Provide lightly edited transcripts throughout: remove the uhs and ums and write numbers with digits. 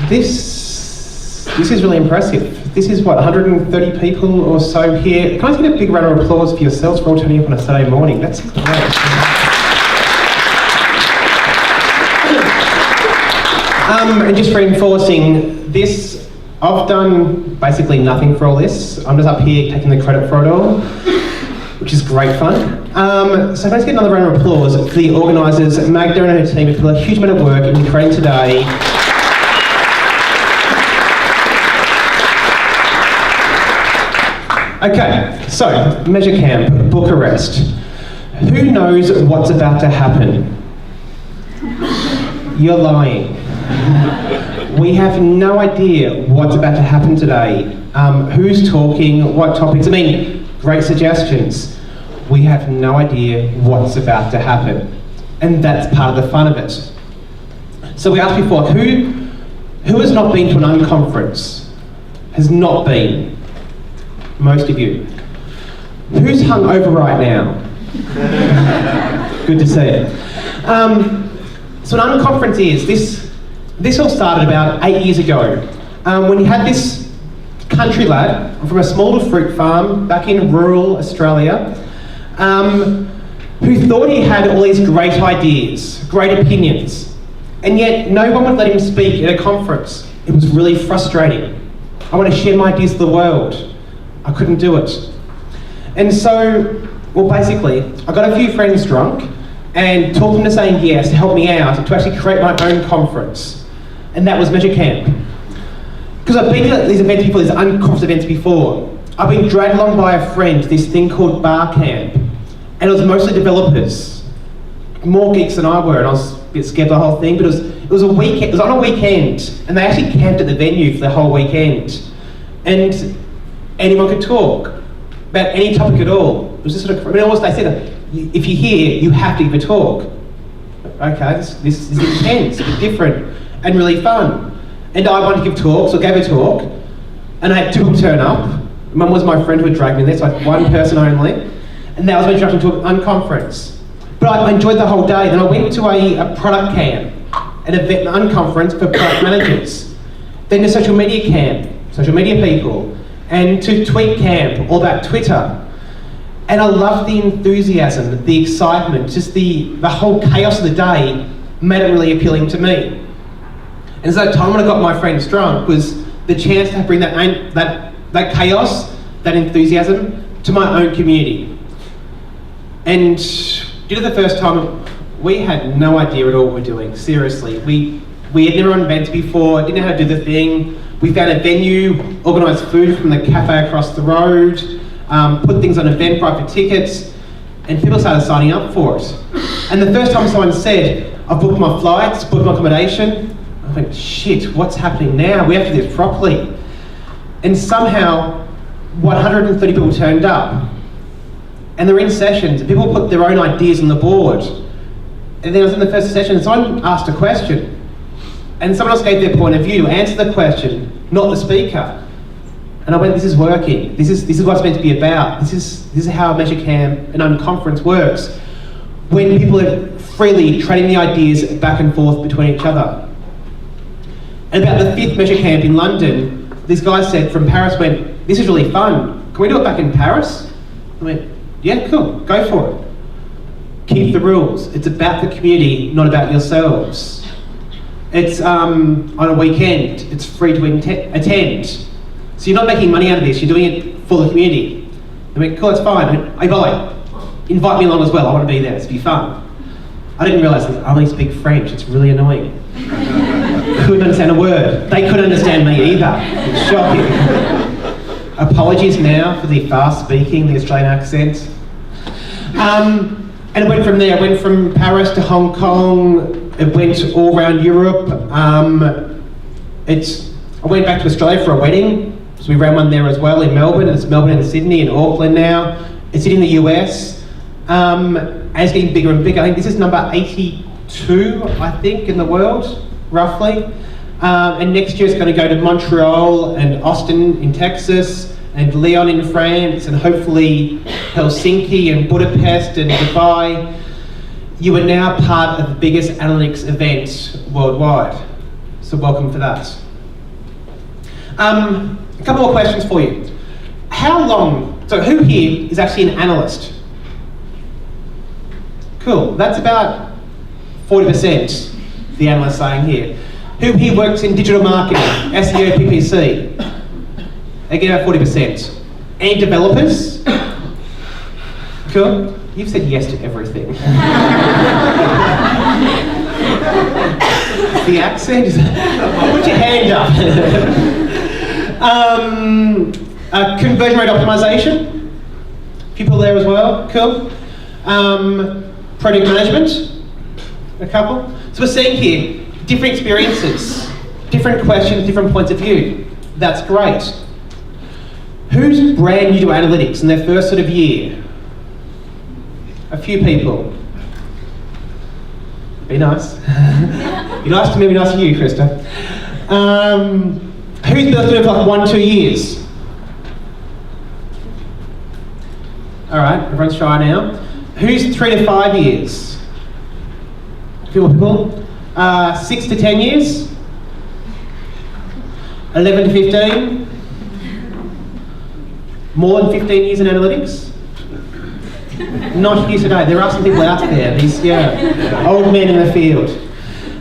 This is really impressive. This is what, 130 people or so here. Can I get a big round of applause for yourselves for all turning up on a Saturday morning? That's great. And just reinforcing this, I've done basically nothing for all this. I'm just up here taking the credit for it all, which is great fun. So let's get another round of applause for the organisers, Magda and her team, who put a huge amount of work into creating today. Okay, so MeasureCamp, Bucharest. Who knows what's about to happen? You're lying. We have no idea what's about to happen today. Who's talking, what topics, I mean, great suggestions. We have no idea what's about to happen. And that's part of the fun of it. So we asked before, who has not been to an unconference? Has not been? Most of you. Who's hungover right now? Good to see it. So an unconference is, this all started about 8 years ago, when you had this country lad from a small fruit farm back in rural Australia, who thought he had all these great ideas, great opinions, and yet no one would let him speak at a conference. It was really frustrating. I want to share my ideas with the world. I couldn't do it. And so, well, basically, I got a few friends drunk and talked them to saying yes to help me out to actually create my own conference. And that was MeasureCamp. Because I've been to these events before, these unconference events before. I've been dragged along by a friend to this thing called Bar Camp. And it was mostly developers. More geeks than I were, and I was a bit scared of the whole thing, but it was a weekend, it was on a weekend, and they actually camped at the venue for the whole weekend. And anyone could talk about any topic at all. It was just sort of, I mean, almost they said, if you're here, you have to give a talk. Okay, this is intense, a bit different, and really fun. And I wanted to give talks, so I gave a talk, and I had two people turn up. One was my friend who had dragged me there, so I had one person only, and that was my introduction to an unconference. But I enjoyed the whole day. Then I went to a product camp, an event, an unconference for product managers. Then to social media camp, social media people, and to tweet camp, all about Twitter. And I loved the enthusiasm, the excitement, just the whole chaos of the day made it really appealing to me. And so that time when I got my friends drunk was the chance to bring that chaos, that enthusiasm to my own community. And due to the first time, we had no idea at all what we're doing, seriously. We had never run events before, didn't know how to do the thing. We found a venue, organised food from the cafe across the road, put things on Eventbrite for tickets, and people started signing up for it. And the first time someone said, I've booked my flights, booked my accommodation, I went, shit, what's happening now? We have to do this properly. And somehow, 130 people turned up. And they're in sessions, and people put their own ideas on the board. And then I was in the first session, and someone asked a question. And someone else gave their point of view to answer the question, not the speaker. And I went, this is working. This is what it's meant to be about. This is how MeasureCamp and unconference works. When people are freely trading the ideas back and forth between each other. And about the 5th MeasureCamp in London, this guy said from Paris, went, this is really fun. Can we do it back in Paris? I went, yeah, cool, go for it. Keep the rules. It's about the community, not about yourselves. It's on a weekend, it's free to attend. So you're not making money out of this, you're doing it for the community. I mean, cool, that's fine. Hey, boy, invite me along as well, I want to be there, it's be fun. I didn't realise that I only speak French, it's really annoying. Couldn't understand a word. They couldn't understand me either. It's shocking. Apologies now for the fast speaking, the Australian accent. And it went from there, it went from Paris to Hong Kong, it went all around Europe. I went back to Australia for a wedding, so we ran one there as well in Melbourne. It's Melbourne and Sydney and Auckland now. It's in the US, and it's getting bigger and bigger. I think this is number 82, I think, in the world, roughly. And next year it's going to go to Montreal and Austin in Texas, and Lyon in France, and hopefully Helsinki and Budapest and Dubai. You are now part of the biggest analytics event worldwide. So welcome for that. A couple more questions for you. So who here is actually an analyst? Cool, that's about 40%, the analyst saying here. Who here works in digital marketing, SEO, PPC? Again, about 40%. Any developers? Cool. You've said yes to everything. The accent is... Put your hand up. Conversion rate optimization. People there as well. Cool. Project management. A couple. So we're seeing here different experiences, different questions, different points of view. That's great. Who's brand new to analytics in their first sort of year? A few people. Be nice. Be nice to me, be nice to you, Krista. Who's been doing it for like 1-2 years? All right, everyone's shy now. Who's 3 to 5 years? A few more people. 6 to 10 years? 11 to 15? More than 15 years in analytics? Not here today. There are some people out there, these old men in the field.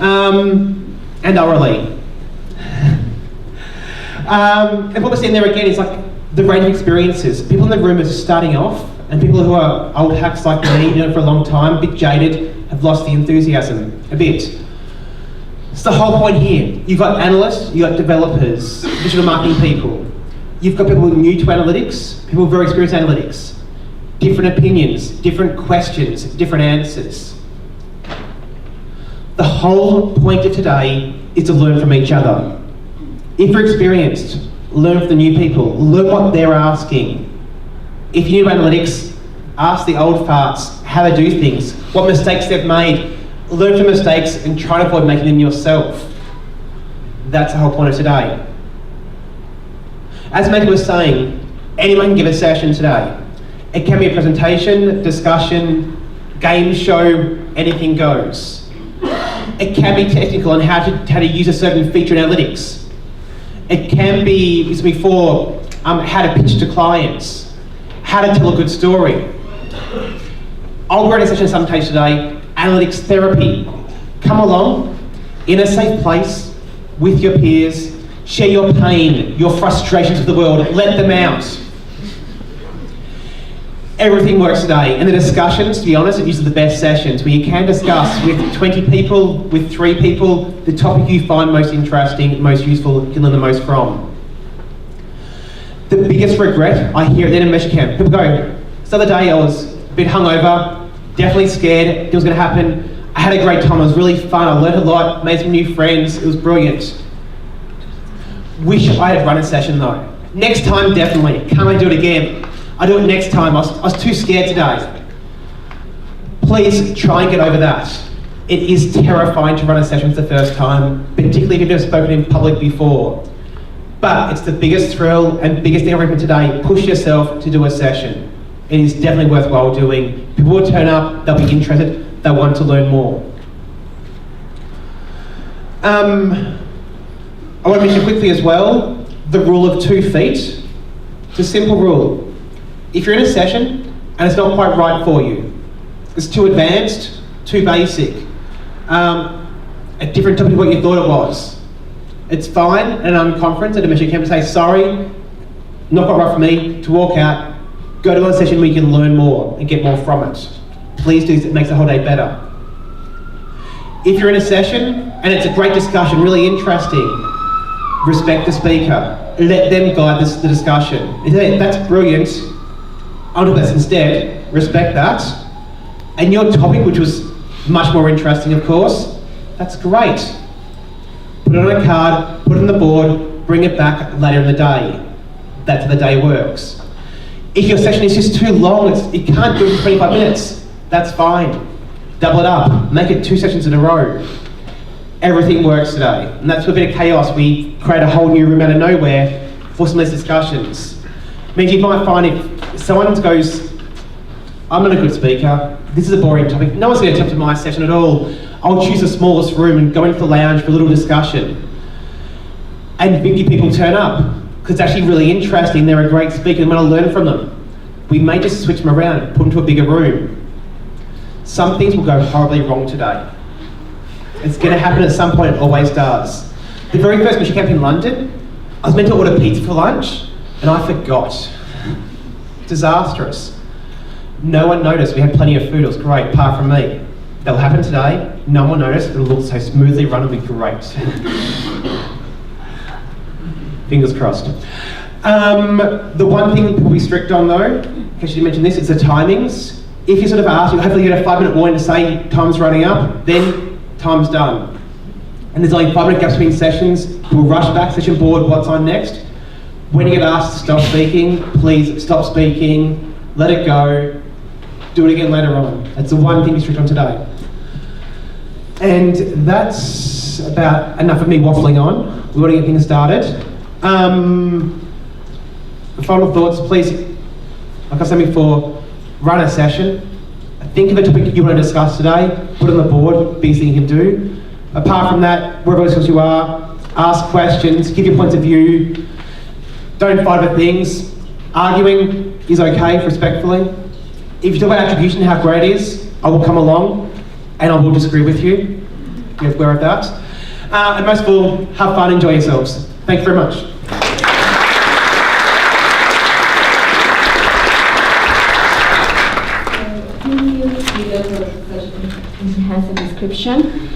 And orally. And what we're seeing there again is like the range of experiences. People in the room are starting off, and people who are old hacks like me, you know, for a long time, a bit jaded, have lost the enthusiasm a bit. It's the whole point here. You've got analysts, you've got developers, digital marketing people. You've got people new to analytics, people very experienced in analytics. Different opinions, different questions, different answers. The whole point of today is to learn from each other. If you're experienced, learn from the new people, learn what they're asking. If you're new to analytics, ask the old farts how they do things, what mistakes they've made, learn from mistakes and try to avoid making them yourself. That's the whole point of today. As Michael was saying, anyone can give a session today. It can be a presentation, discussion, game show, anything goes. It can be technical on how to use a certain feature in analytics. It can be, as before, how to pitch to clients, how to tell a good story. I'll run a session sometime today, analytics therapy. Come along, in a safe place, with your peers, share your pain, your frustrations with the world, let them out. Everything works today, and the discussions, to be honest, are usually the best sessions where you can discuss with 20 people, with 3 people, the topic you find most interesting, most useful, you can learn the most from. The biggest regret I hear at the end of MeasureCamp, people go, this other day I was a bit hungover, definitely scared, it was going to happen, I had a great time, it was really fun, I learned a lot, made some new friends, it was brilliant. Wish I had run a session though. Next time, definitely, can't I do it again? I'll do it next time. I was too scared today. Please try and get over that. It is terrifying to run a session for the first time, particularly if you've never spoken in public before. But it's the biggest thrill and biggest thing I recommend today. Push yourself to do a session. It is definitely worthwhile doing. People will turn up, they'll be interested, they'll want to learn more. I want to mention quickly as well, the rule of 2 feet. It's a simple rule. If you're in a session and it's not quite right for you, it's too advanced, too basic, a different topic of what you thought it was, it's fine at an unconference at a MeasureCamp to say, sorry, not quite right for me, to walk out, go to a session where you can learn more and get more from it. Please do, it makes the whole day better. If you're in a session and it's a great discussion, really interesting, respect the speaker. Let them guide the discussion. That's brilliant. I'll do this instead. Respect that. And your topic, which was much more interesting, of course, that's great. Put it on a card, put it on the board, bring it back later in the day. That's how the day works. If your session is just too long, it can't do it in 25 minutes, that's fine. Double it up, make it 2 sessions in a row. Everything works today. And that's a bit of chaos. We create a whole new room out of nowhere for some of these discussions. It means you might find if someone goes, I'm not a good speaker, this is a boring topic, no one's going to come to my session at all. I'll choose the smallest room and go into the lounge for a little discussion. and 50 people turn up, because it's actually really interesting, they're a great speaker, and we want to learn from them. We may just switch them around, put them to a bigger room. Some things will go horribly wrong today. It's going to happen at some point, it always does. The very first MeasureCamp in London, I was meant to order pizza for lunch, and I forgot. Disastrous. No one noticed, we had plenty of food, it was great, apart from me. That'll happen today, no one will notice, it'll look so smoothly run, it'll be great. Fingers crossed. The one thing we'll be strict on though, in case you didn't mention this, is the timings. If you sort of ask, hopefully you get a 5-minute warning to say time's running up, then time's done. And there's only 5-minute gaps between sessions. We'll rush back, session board, what's on next. When you get asked to stop speaking, please stop speaking, let it go, do it again later on. That's the one thing to strict on today. And that's about enough of me waffling on. We want to get things started. Final thoughts, please, like I said before, run a session. Think of a topic you want to discuss today, put it on the board, biggest thing you can do. Apart from that, wherever else you are, ask questions, give your points of view. Don't fight over things. Arguing is okay, respectfully. If you talk about attribution, how great it is, I will come along and I will disagree with you. Be aware of that. And most of all, have fun, enjoy yourselves. Thank you very much. Thank you, Peter, for such an enhanced description.